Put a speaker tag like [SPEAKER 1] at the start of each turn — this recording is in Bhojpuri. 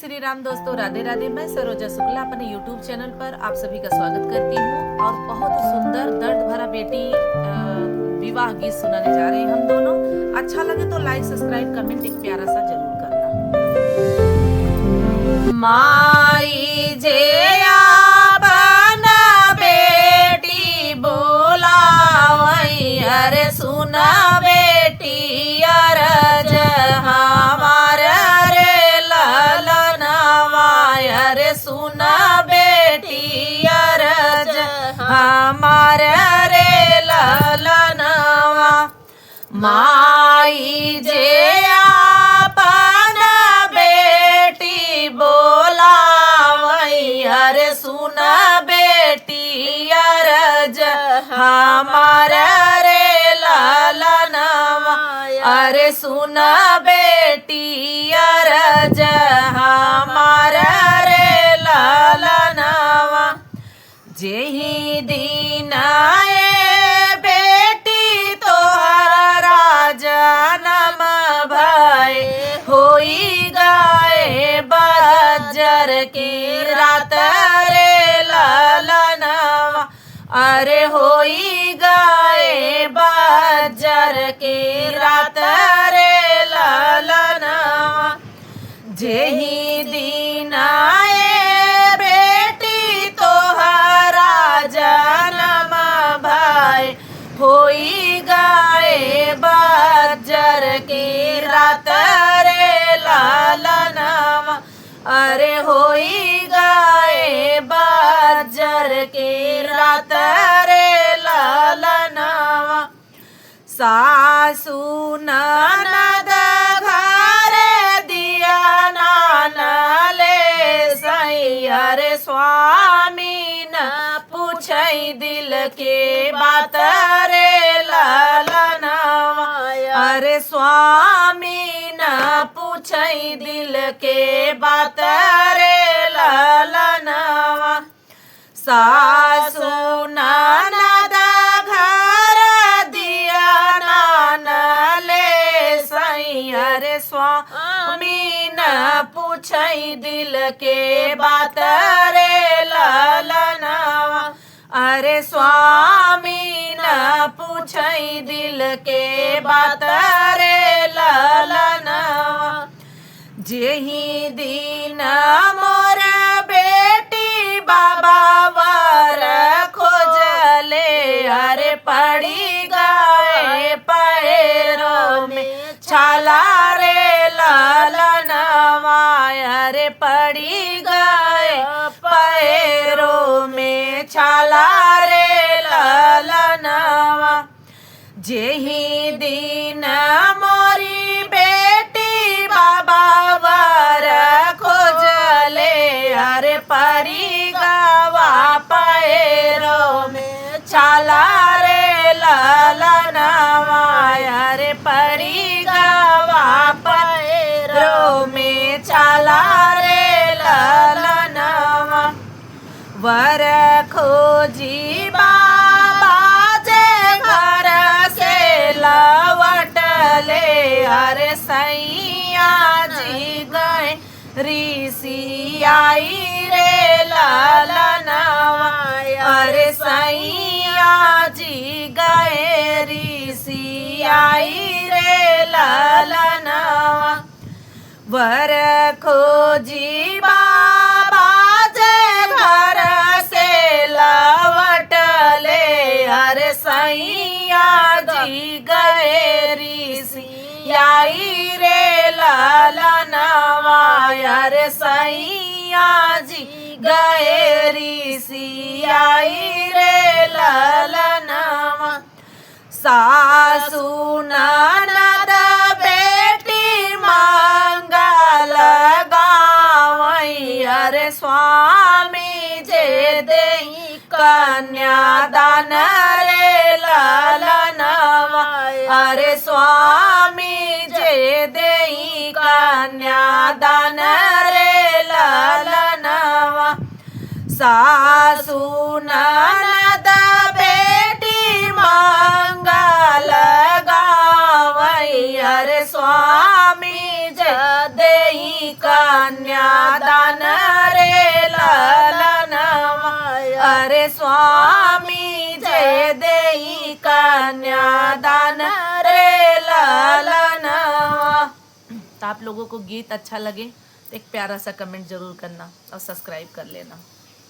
[SPEAKER 1] श्री राम दोस्तों, राधे राधे। मैं सरोजा शुक्ला अपने YouTube चैनल पर आप सभी का स्वागत करती हूँ और बहुत सुंदर दर्द भरा बेटी विवाह गीत सुनाने जा रहे हैं हम दोनों। अच्छा लगे तो लाइक, सब्सक्राइब, कमेंट एक प्यारा सा जरूर करना। माई जे आपना बेटी बोलावई, अरे सुना बेटी अरज हमार रे ललनवा, अरे सुना बेटी अरज हमार रे ललनवा। माई जे आपना बेटी बोलावई, अरे सुना बेटी अरज हमार रे ललनवा, अरे सुना बेटी अरज हमार रे ललनवा। जेहि दिन आए बेटी तोहर राजनम भय, होई गाए बजर की रात रे ललनवा, अरे होई गाए बजर की रात रे ललनवा। जेहि दिन आए बेटी तोहरा जनम भाई, होई गाए बजर की रात रे ललनवा, अरे होई गाए बजर की रात रे ललनवा। सासु ननद घरे दिया नान ले सई, अरे स्वामी न पूछई दिल के बात रे ललनवा, अरे स्वामी न पूछई दिल के बात रे ललनवा। सासु ननद घर दिया नान ले सई, अरे स्वामी न पूछई दिल के बात रे ललनवा, अरे स्वामी न पूछई दिल के बात रे ललनवा। जेहि दिन मोर बेटी बाबा वर खोजले, अरे पड़ी गए पैरों में छाला रे ललनवा, अरे पड़ी गए पैरों में छाला रे ललनवा। जेहि दिन मोरी बेटी बाबा वर खोजले, अरे परी गवा पैरों में छाला रे ललनवा, अरे परी गवा पैरों में छाला रे ललनवा। वर खोजी बाबा जे घर से लवटले, अरे सैया जी गए ऋषि आई रे ललनवा, अरे सैया जी गए ऋषि आई रे ललनवा। वर खोजी बाबा जे घर से लवटले, अरे सैया जी गए ऋषि आई रे ललनवा, अरे सैया जी गए ऋषि आई रे ललनवा। सासु ननद बेटी मंगल गावई, अरे स्वामी जे देई कन्यादान रे ललनवा, अरे स्वामी जे देई कन्यादान रे ललनवा। सासु ननद बेटी मंगल गावई, अरे स्वामी जे देई कन्या अरे स्वामी जय देई कन्यादान रे ललनवा। तो आप लोगों को गीत अच्छा लगे तो एक प्यारा सा कमेंट जरूर करना और सब्सक्राइब कर लेना।